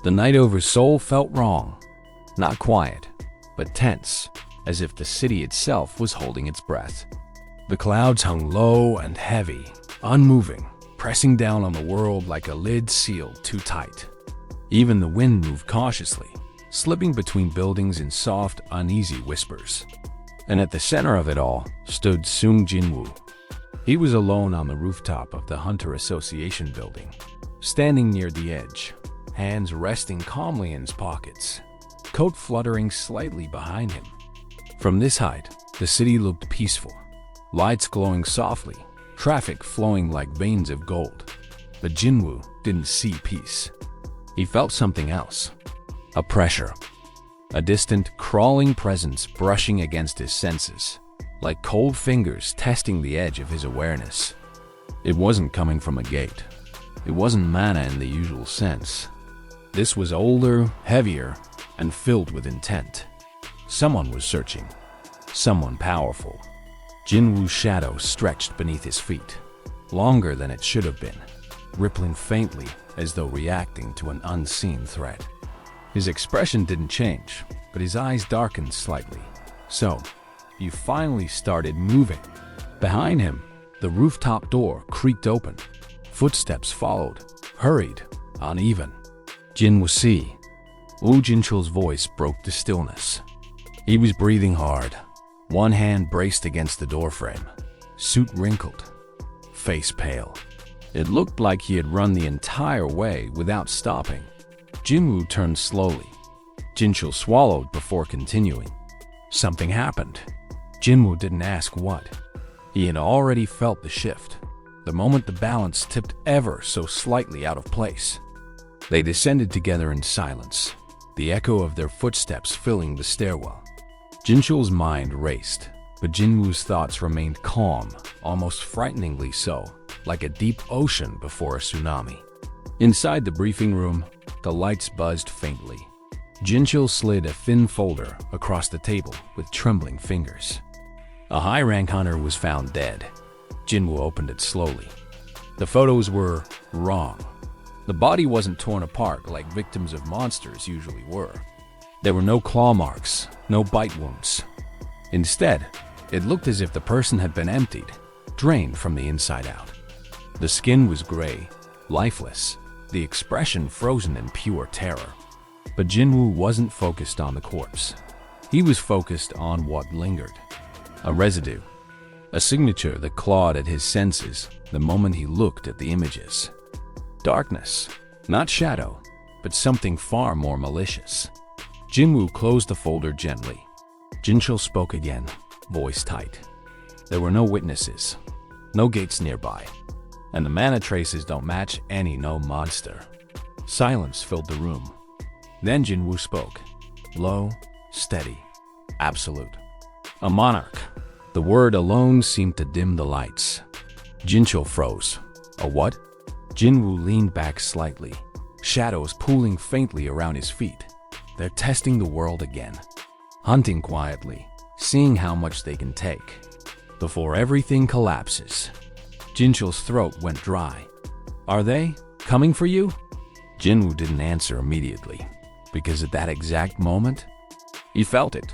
The night over Seoul felt wrong. Not quiet, but tense, as if the city itself was holding its breath. The clouds hung low and heavy, unmoving, pressing down on the world like a lid sealed too tight. Even the wind moved cautiously, slipping between buildings in soft, uneasy whispers. And at the center of it all stood Jinwoo. He was alone on the rooftop of the Hunter Association building, standing near the edge, hands resting calmly in his pockets, coat fluttering slightly behind him. From this height, the city looked peaceful, lights glowing softly, traffic flowing like veins of gold. But Jinwoo didn't see peace. He felt something else. A pressure. A distant, crawling presence brushing against his senses, like cold fingers testing the edge of his awareness. It wasn't coming from a gate. It wasn't mana in the usual sense. This was older, heavier, and filled with intent. Someone was searching. Someone powerful. Jinwoo's shadow stretched beneath his feet, longer than it should have been, rippling faintly as though reacting to an unseen threat. His expression didn't change, but his eyes darkened slightly. So, he finally started moving. Behind him, the rooftop door creaked open. Footsteps followed, hurried, uneven. Jinwoo see. Woo Jinchul's voice broke the stillness. He was breathing hard, one hand braced against the doorframe, suit wrinkled, face pale. It looked like he had run the entire way without stopping. Jinwoo turned slowly. Jinchul swallowed before continuing. Something happened. Jinwoo didn't ask what. He had already felt the shift, the moment the balance tipped ever so slightly out of place. They descended together in silence, the echo of their footsteps filling the stairwell. Jinchul's mind raced, but Jinwoo's thoughts remained calm, almost frighteningly so, like a deep ocean before a tsunami. Inside the briefing room, the lights buzzed faintly. Jinchul slid a thin folder across the table with trembling fingers. A high-rank hunter was found dead. Jinwoo opened it slowly. The photos were wrong. The body wasn't torn apart like victims of monsters usually were. There were no claw marks, no bite wounds. Instead, it looked as if the person had been emptied, drained from the inside out. The skin was gray, lifeless, the expression frozen in pure terror. But Jinwoo wasn't focused on the corpse. He was focused on what lingered. A residue, a signature that clawed at his senses the moment he looked at the images. Darkness, not shadow, but something far more malicious. Jinwoo closed the folder gently. Jinchul spoke again, voice tight. There were no witnesses, no gates nearby, and the mana traces don't match any known monster. Silence filled the room. Then Jinwoo spoke, low, steady, absolute. A monarch. The word alone seemed to dim the lights. Jinchul froze. A what? Jinwoo leaned back slightly, shadows pooling faintly around his feet. They're testing the world again, hunting quietly, seeing how much they can take, before everything collapses. Jinchul's throat went dry. Are they coming for you? Jinwoo didn't answer immediately, because at that exact moment, he felt it.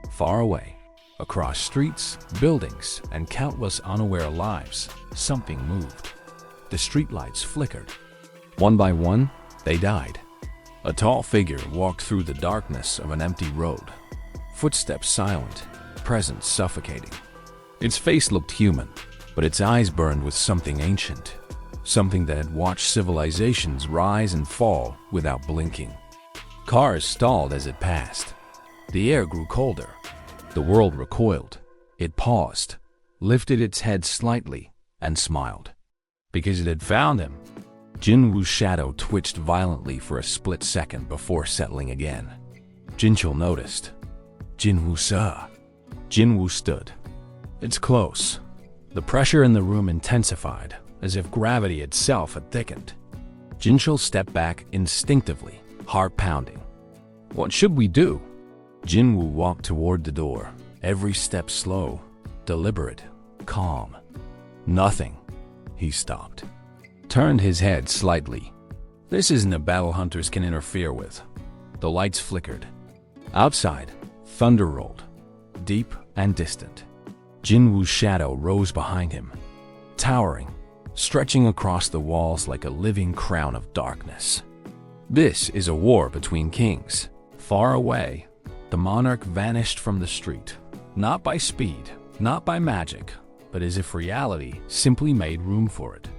Far away, across streets, buildings, and countless unaware lives, something moved. The streetlights flickered. One by one, they died. A tall figure walked through the darkness of an empty road, footsteps silent, presence suffocating. Its face looked human, but its eyes burned with something ancient, something that had watched civilizations rise and fall without blinking. Cars stalled as it passed. The air grew colder. The world recoiled. It paused, lifted its head slightly, and smiled. Because it had found him. Jinwoo's shadow twitched violently for a split second before settling again. Jinchul noticed. Jinwoo saw. Jinwoo stood. It's close. The pressure in the room intensified, as if gravity itself had thickened. Jinchul stepped back instinctively, heart pounding. What should we do? Jinwoo walked toward the door, every step slow, deliberate, calm. Nothing. He stopped, turned his head slightly. This isn't a battle hunters can interfere with. The lights flickered. Outside, thunder rolled, deep and distant. Jinwoo's shadow rose behind him, towering, stretching across the walls like a living crown of darkness. This is a war between kings. Far away, the monarch vanished from the street, not by speed, not by magic, but as if reality simply made room for it.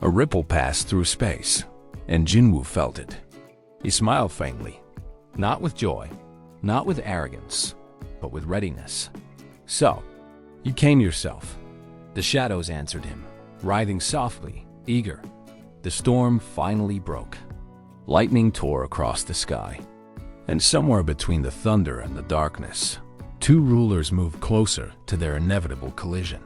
A ripple passed through space, and Jinwoo felt it. He smiled faintly, not with joy, not with arrogance, but with readiness. "So, you came yourself." The shadows answered him, writhing softly, eager. The storm finally broke. Lightning tore across the sky, and somewhere between the thunder and the darkness, two rulers moved closer to their inevitable collision.